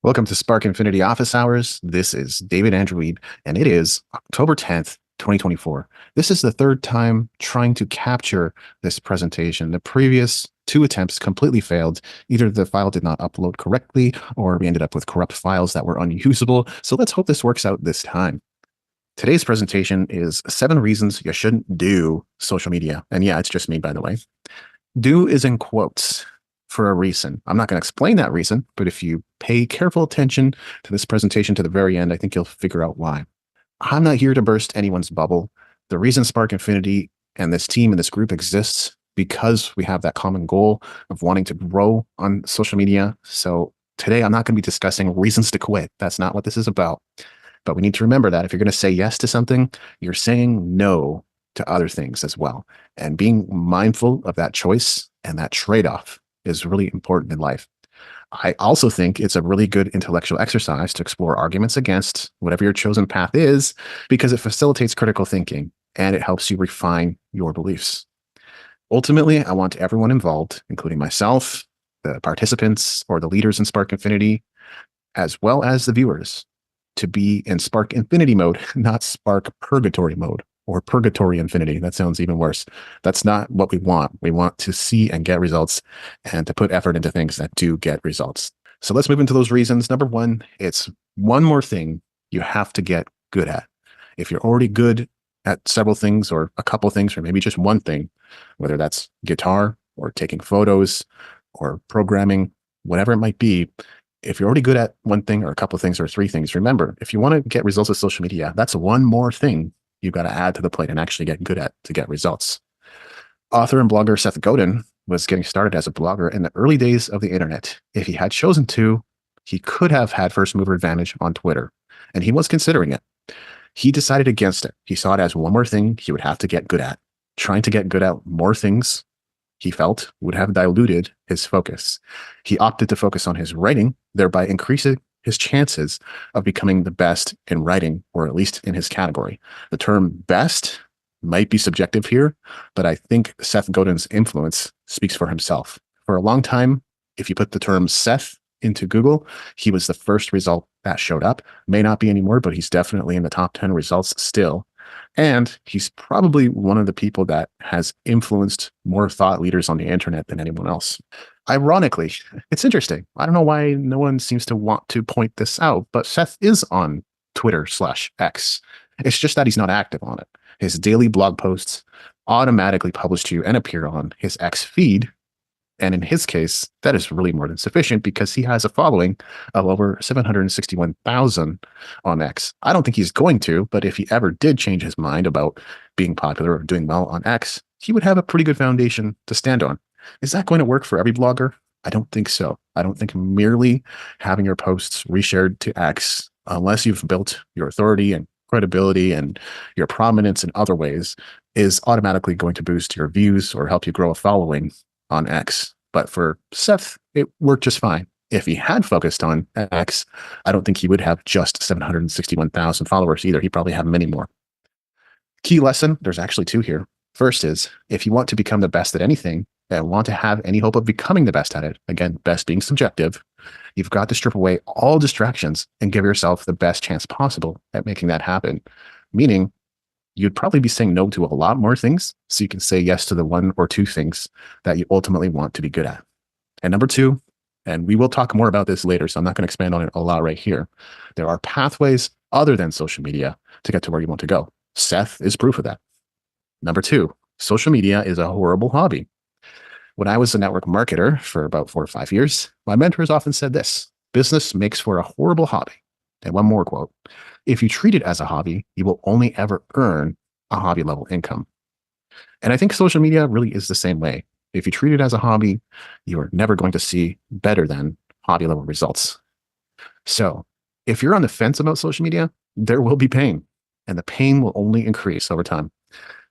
Welcome to Spark Infinity Office Hours. This is David Andrew Weeb, and it is October 10th, 2024. This is the third time trying to capture this presentation. The previous two attempts completely failed. Either the file did not upload correctly, or we ended up with corrupt files that were unusable. So let's hope this works out this time. Today's presentation is 7 reasons you shouldn't do social media. And yeah, it's just me, by the way. Do is in quotes for a reason. I'm not going to explain that reason, but if you pay careful attention to this presentation to the very end, I think you'll figure out why. I'm not here to burst anyone's bubble. The reason Spark Infinity and this team and this group exists because we have that common goal of wanting to grow on social media. So today I'm not going to be discussing reasons to quit. That's not what this is about. But we need to remember that if you're going to say yes to something, you're saying no to other things as well. And being mindful of that choice and that trade-off is really important in life. I also think it's a really good intellectual exercise to explore arguments against whatever your chosen path is, because it facilitates critical thinking and it helps you refine your beliefs. Ultimately, I want everyone involved, including myself, the participants, or the leaders in Spark Infinity, as well as the viewers, to be in Spark Infinity mode, not Spark Purgatory mode. Or Purgatory Infinity. That sounds even worse. That's not what we want. We want to see and get results and to put effort into things that do get results. So let's move into those reasons. Number 1, it's one more thing you have to get good at. If you're already good at several things or a couple things or maybe just one thing, whether that's guitar or taking photos or programming, whatever it might be, if you're already good at one thing or a couple of things or 3 things, remember, if you want to get results with social media, that's one more thing you've got to add to the plate and actually get good at to get results. Author and blogger Seth Godin was getting started as a blogger in the early days of the internet. If he had chosen to, he could have had first mover advantage on Twitter, and he was considering it. He decided against it. He saw it as one more thing he would have to get good at. Trying to get good at more things, he felt, would have diluted his focus. He opted to focus on his writing, thereby increasing his chances of becoming the best in writing, or at least in his category. The term best might be subjective here, but I think Seth Godin's influence speaks for himself. For a long time, if you put the term Seth into Google, he was the first result that showed up. May not be anymore, but he's definitely in the top 10 results still. And he's probably one of the people that has influenced more thought leaders on the internet than anyone else. Ironically, it's interesting. I don't know why no one seems to want to point this out, but Seth is on Twitter/X. It's just that he's not active on it. His daily blog posts automatically publish to you and appear on his X feed. And in his case, that is really more than sufficient because he has a following of over 761,000 on X. I don't think he's going to, but if he ever did change his mind about being popular or doing well on X, he would have a pretty good foundation to stand on. Is that going to work for every blogger? I don't think so. I don't think merely having your posts reshared to X, unless you've built your authority and credibility and your prominence in other ways, is automatically going to boost your views or help you grow a following on X. But for Seth, it worked just fine. If he had focused on X, I don't think he would have just 761,000 followers either. He'd probably have many more. Key lesson, there's actually 2 here. First is, if you want to become the best at anything and want to have any hope of becoming the best at it, again, best being subjective, you've got to strip away all distractions and give yourself the best chance possible at making that happen. Meaning, you'd probably be saying no to a lot more things so you can say yes to the 1 or 2 things that you ultimately want to be good at. And number 2, and we will talk more about this later, so I'm not going to expand on it a lot right here. There are pathways other than social media to get to where you want to go. Seth is proof of that. Number 2, social media is a horrible hobby. When I was a network marketer for about 4 or 5 years, my mentors often said this: business makes for a horrible hobby. And one more quote: if you treat it as a hobby, you will only ever earn a hobby level income. And I think social media really is the same way. If you treat it as a hobby, you are never going to see better than hobby level results. So if you're on the fence about social media, there will be pain, and the pain will only increase over time.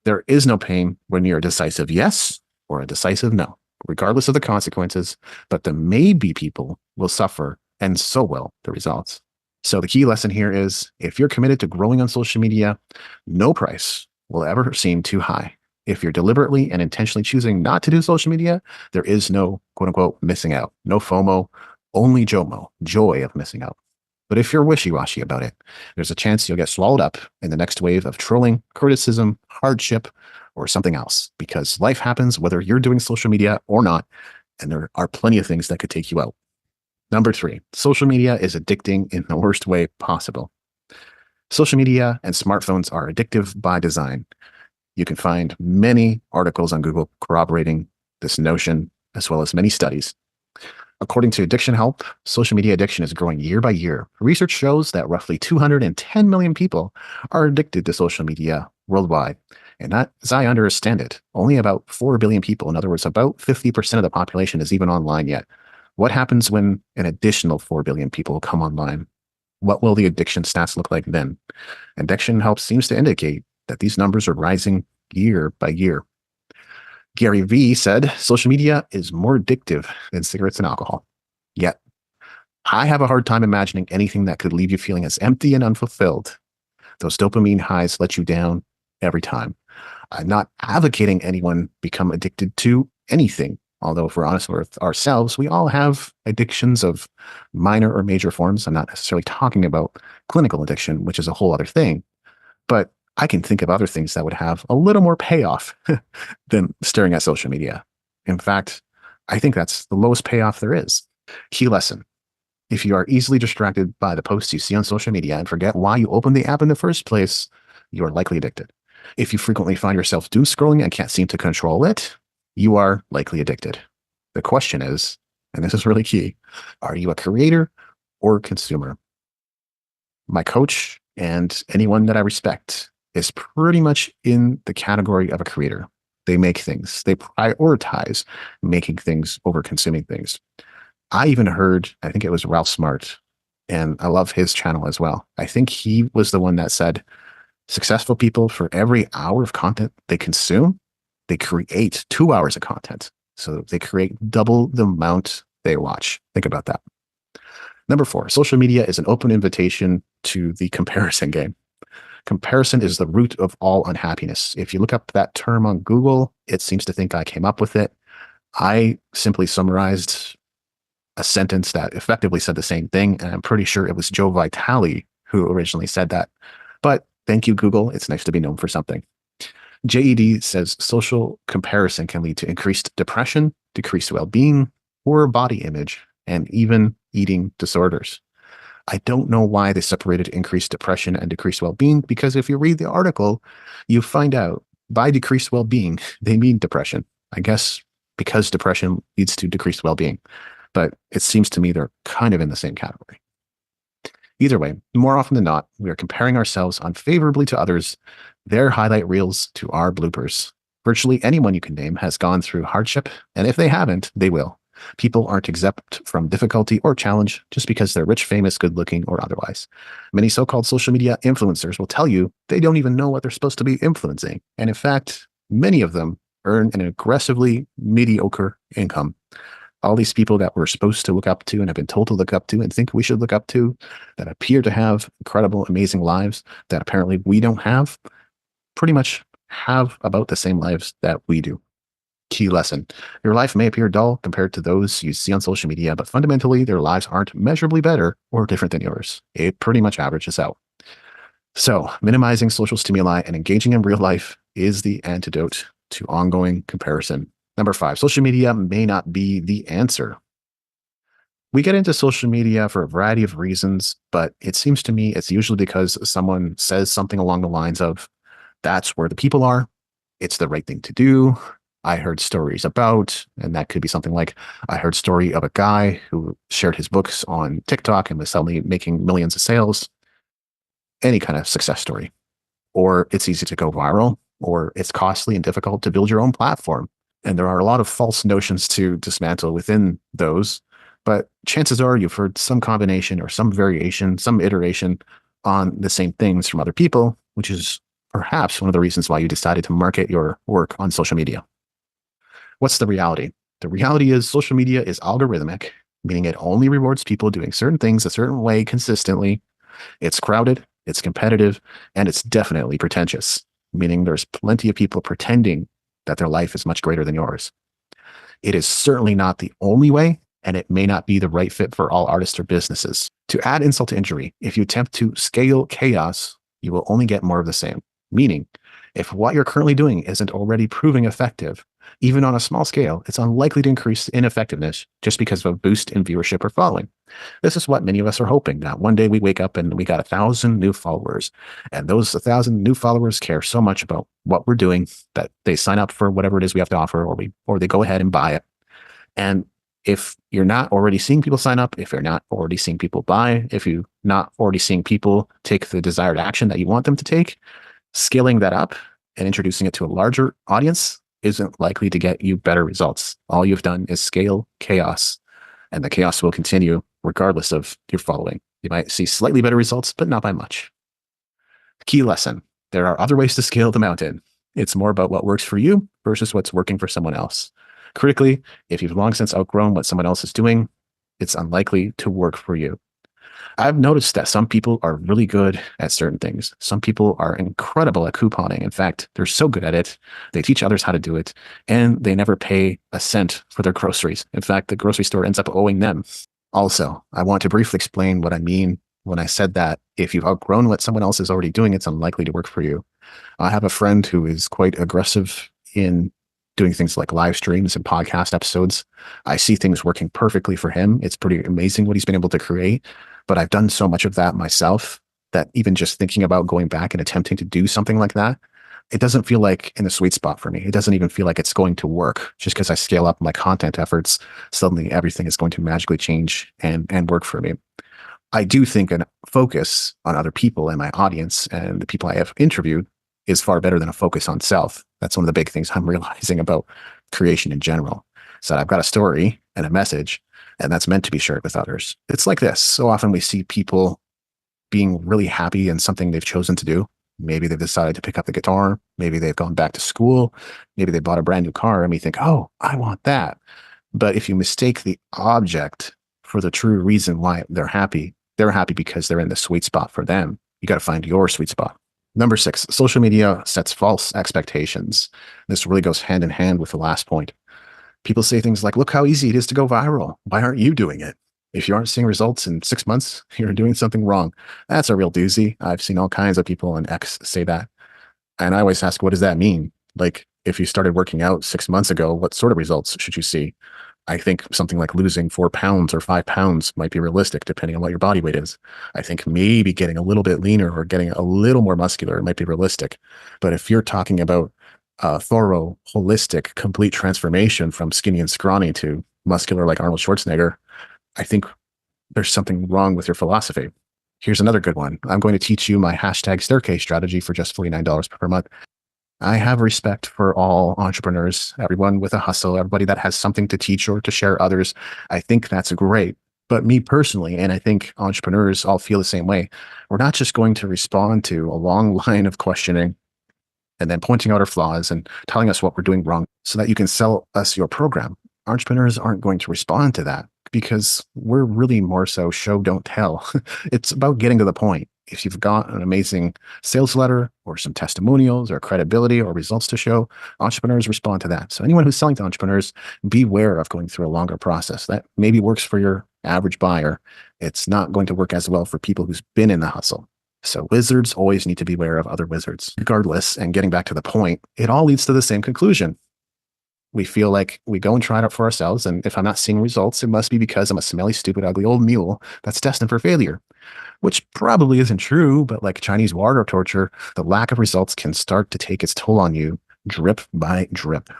There is no pain when you're a decisive yes or a decisive no, regardless of the consequences, but the maybe people will suffer, and so will the results. So the key lesson here is, if you're committed to growing on social media, no price will ever seem too high. If you're deliberately and intentionally choosing not to do social media, there is no quote unquote missing out, no FOMO only JOMO, joy of missing out. But if you're wishy-washy about it, there's a chance you'll get swallowed up in the next wave of trolling, criticism, hardship, or something else, because life happens whether you're doing social media or not, and there are plenty of things that could take you out. Number 3, social media is addicting in the worst way possible. Social media and smartphones are addictive by design. You can find many articles on Google corroborating this notion, as well as many studies. According to Addiction Help, social media addiction is growing year by year. Research shows that roughly 210 million people are addicted to social media worldwide. And that, as I understand it, only about 4 billion people, in other words, about 50% of the population is even online yet. What happens when an additional 4 billion people come online? What will the addiction stats look like then? Addiction Help seems to indicate that these numbers are rising year by year. Gary Vee said, social media is more addictive than cigarettes and alcohol. Yet, I have a hard time imagining anything that could leave you feeling as empty and unfulfilled. Those dopamine highs let you down every time. I'm not advocating anyone become addicted to anything, although if we're honest with ourselves, we all have addictions of minor or major forms. I'm not necessarily talking about clinical addiction, which is a whole other thing, but I can think of other things that would have a little more payoff than staring at social media. In fact, I think that's the lowest payoff there is. Key lesson. If you are easily distracted by the posts you see on social media and forget why you opened the app in the first place, you are likely addicted. If you frequently find yourself doom scrolling and can't seem to control it, you are likely addicted. The question is, and this is really key, are you a creator or consumer? My coach and anyone that I respect is pretty much in the category of a creator. They make things. They prioritize making things over consuming things. I even heard, I think it was Ralph Smart, and I love his channel as well. I think he was the one that said, successful people, for every hour of content they consume, they create 2 hours of content. So they create double the amount they watch. Think about that. Number 4, social media is an open invitation to the comparison game. Comparison is the root of all unhappiness. If you look up that term on Google, it seems to think I came up with it. I simply summarized a sentence that effectively said the same thing, and I'm pretty sure it was Joe Vitale who originally said that. But thank you, Google. It's nice to be known for something. JED says social comparison can lead to increased depression, decreased well-being, poor body image, and even eating disorders. I don't know why they separated increased depression and decreased well-being, because if you read the article, you find out by decreased well-being, they mean depression. I guess because depression leads to decreased well-being, but it seems to me they're kind of in the same category. Either way, more often than not, we are comparing ourselves unfavorably to others, their highlight reels to our bloopers. Virtually anyone you can name has gone through hardship, and if they haven't, they will. People aren't exempt from difficulty or challenge just because they're rich, famous, good-looking, or otherwise. Many so-called social media influencers will tell you they don't even know what they're supposed to be influencing. And in fact, many of them earn an aggressively mediocre income. All these people that we're supposed to look up to and have been told to look up to and think we should look up to, that appear to have incredible, amazing lives that apparently we don't have, pretty much have about the same lives that we do. Key lesson. Your life may appear dull compared to those you see on social media, but fundamentally, their lives aren't measurably better or different than yours. It pretty much averages out. So, minimizing social stimuli and engaging in real life is the antidote to ongoing comparison. Number 5, social media may not be the answer. We get into social media for a variety of reasons, but it seems to me it's usually because someone says something along the lines of, that's where the people are. It's the right thing to do. I heard stories about, and that could be something like, I heard story of a guy who shared his books on TikTok and was suddenly making millions of sales. Any kind of success story. Or it's easy to go viral, or it's costly and difficult to build your own platform. And there are a lot of false notions to dismantle within those, but chances are you've heard some combination or some variation, some iteration on the same things from other people, which is perhaps one of the reasons why you decided to market your work on social media. What's the reality? The reality is social media is algorithmic, meaning it only rewards people doing certain things a certain way consistently. It's crowded, it's competitive, and it's definitely pretentious, meaning there's plenty of people pretending that their life is much greater than yours. It is certainly not the only way, and it may not be the right fit for all artists or businesses. To add insult to injury, if you attempt to scale chaos, you will only get more of the same. Meaning, if what you're currently doing isn't already proving effective, even on a small scale, it's unlikely to increase in effectiveness just because of a boost in viewership or following. This is what many of us are hoping, that one day we wake up and we got 1,000 new followers. And those 1,000 new followers care so much about what we're doing that they sign up for whatever it is we have to offer, or they go ahead and buy it. And if you're not already seeing people sign up, if you're not already seeing people buy, if you're not already seeing people take the desired action that you want them to take, scaling that up and introducing it to a larger audience isn't likely to get you better results. All you've done is scale chaos, and the chaos will continue regardless of your following. You might see slightly better results, but not by much. Key lesson: there are other ways to scale the mountain. It's more about what works for you versus what's working for someone else. Critically, if you've long since outgrown what someone else is doing, it's unlikely to work for you. I've noticed that some people are really good at certain things. Some people are incredible at couponing. In fact, they're so good at it, they teach others how to do it, and they never pay a cent for their groceries. In fact, the grocery store ends up owing them. Also, I want to briefly explain what I mean when I said that if you've outgrown what someone else is already doing, it's unlikely to work for you. I have a friend who is quite aggressive in doing things like live streams and podcast episodes. I see things working perfectly for him. It's pretty amazing what he's been able to create. But I've done so much of that myself that even just thinking about going back and attempting to do something like that, it doesn't feel like in the sweet spot for me. It doesn't even feel like it's going to work. Just because I scale up my content efforts, suddenly everything is going to magically change and work for me. I do think a focus on other people and my audience and the people I have interviewed is far better than a focus on self. That's one of the big things I'm realizing about creation in general. So I've got a story and a message, and that's meant to be shared with others. It's like this. So often we see people being really happy in something they've chosen to do. Maybe they've decided to pick up the guitar. Maybe they've gone back to school. Maybe they bought a brand new car, and we think, oh, I want that. But if you mistake the object for the true reason why they're happy because they're in the sweet spot for them. You got to find your sweet spot. Number 6, social media sets false expectations. This really goes hand in hand with the last point. People say things like, look how easy it is to go viral. Why aren't you doing it? If you aren't seeing results in 6 months, you're doing something wrong. That's a real doozy. I've seen all kinds of people on X say that. And I always ask, what does that mean? Like, if you started working out 6 months ago, what sort of results should you see? I think something like losing 4 pounds or 5 pounds might be realistic, depending on what your body weight is. I think maybe getting a little bit leaner or getting a little more muscular might be realistic. But if you're talking about a thorough, holistic, complete transformation from skinny and scrawny to muscular like Arnold Schwarzenegger, I think there's something wrong with your philosophy. Here's another good one. I'm going to teach you my hashtag staircase strategy for just $49 per month. I have respect for all entrepreneurs, everyone with a hustle, everybody that has something to teach or to share others. I think that's great. But me personally, and I think entrepreneurs all feel the same way, we're not just going to respond to a long line of questioning and then pointing out our flaws and telling us what we're doing wrong so that you can sell us your program. Entrepreneurs aren't going to respond to that because we're really more so show, don't tell. It's about getting to the point. If you've got an amazing sales letter or some testimonials or credibility or results to show, entrepreneurs respond to that. So anyone who's selling to entrepreneurs, beware of going through a longer process. That maybe works for your average buyer. It's not going to work as well for people who's been in the hustle. So wizards always need to beware of other wizards. Regardless, and getting back to the point, it all leads to the same conclusion. We feel like we go and try it out for ourselves, and if I'm not seeing results, it must be because I'm a smelly, stupid, ugly old mule that's destined for failure. Which probably isn't true, but like Chinese water torture, the lack of results can start to take its toll on you, drip by drip.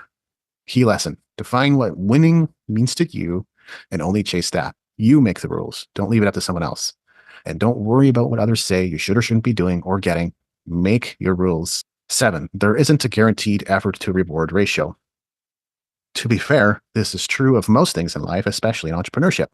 Key lesson: define what winning means to you and only chase that. You make the rules. Don't leave it up to someone else. And don't worry about what others say you should or shouldn't be doing or getting. Make your rules. 7, there isn't a guaranteed effort to reward ratio. To be fair, this is true of most things in life, especially in entrepreneurship.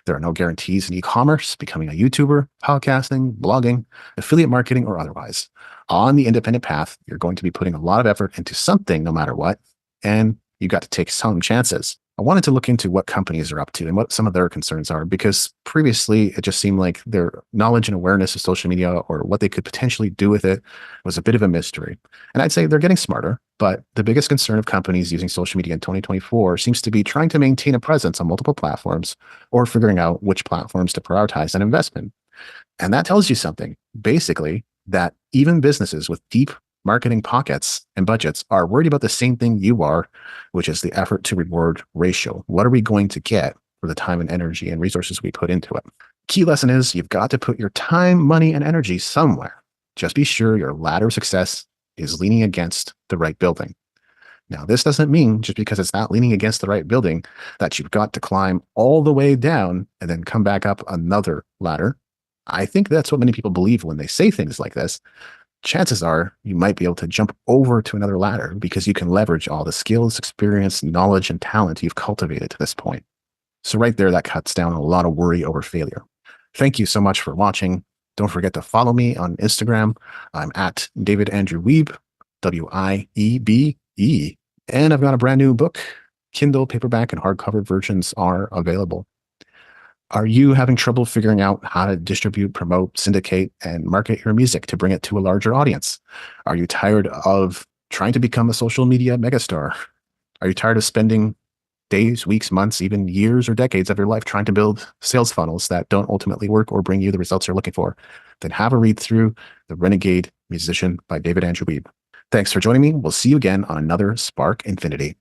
There are no guarantees in e-commerce, becoming a YouTuber, podcasting, blogging, affiliate marketing, or otherwise. On the independent path, you're going to be putting a lot of effort into something no matter what, and you got to take some chances. I wanted to look into what companies are up to and what some of their concerns are, because previously it just seemed like their knowledge and awareness of social media or what they could potentially do with it was a bit of a mystery. And I'd say they're getting smarter, But the biggest concern of companies using social media in 2024 seems to be trying to maintain a presence on multiple platforms or figuring out which platforms to prioritize an investment. And that tells you something, basically, that even businesses with deep marketing pockets and budgets are worried about the same thing you are, which is the effort to reward ratio. What are we going to get for the time and energy and resources we put into it? Key lesson is you've got to put your time, money, and energy somewhere. Just be sure your ladder of success is leaning against the right building. Now, this doesn't mean just because it's not leaning against the right building that you've got to climb all the way down and then come back up another ladder. I think that's what many people believe when they say things like this. Chances are you might be able to jump over to another ladder because you can leverage all the skills, experience, knowledge, and talent you've cultivated to this point. So right there, that cuts down a lot of worry over failure. Thank you so much for watching. Don't forget to follow me on Instagram. I'm at David Andrew Wiebe, Wiebe. And I've got a brand new book. Kindle, paperback, and hardcover versions are available. Are you having trouble figuring out how to distribute, promote, syndicate, and market your music to bring it to a larger audience? Are you tired of trying to become a social media megastar? Are you tired of spending days, weeks, months, even years or decades of your life trying to build sales funnels that don't ultimately work or bring you the results you're looking for? Then have a read through The Renegade Musician by David Andrew Wiebe. Thanks for joining me. We'll see you again on another Spark Infinity.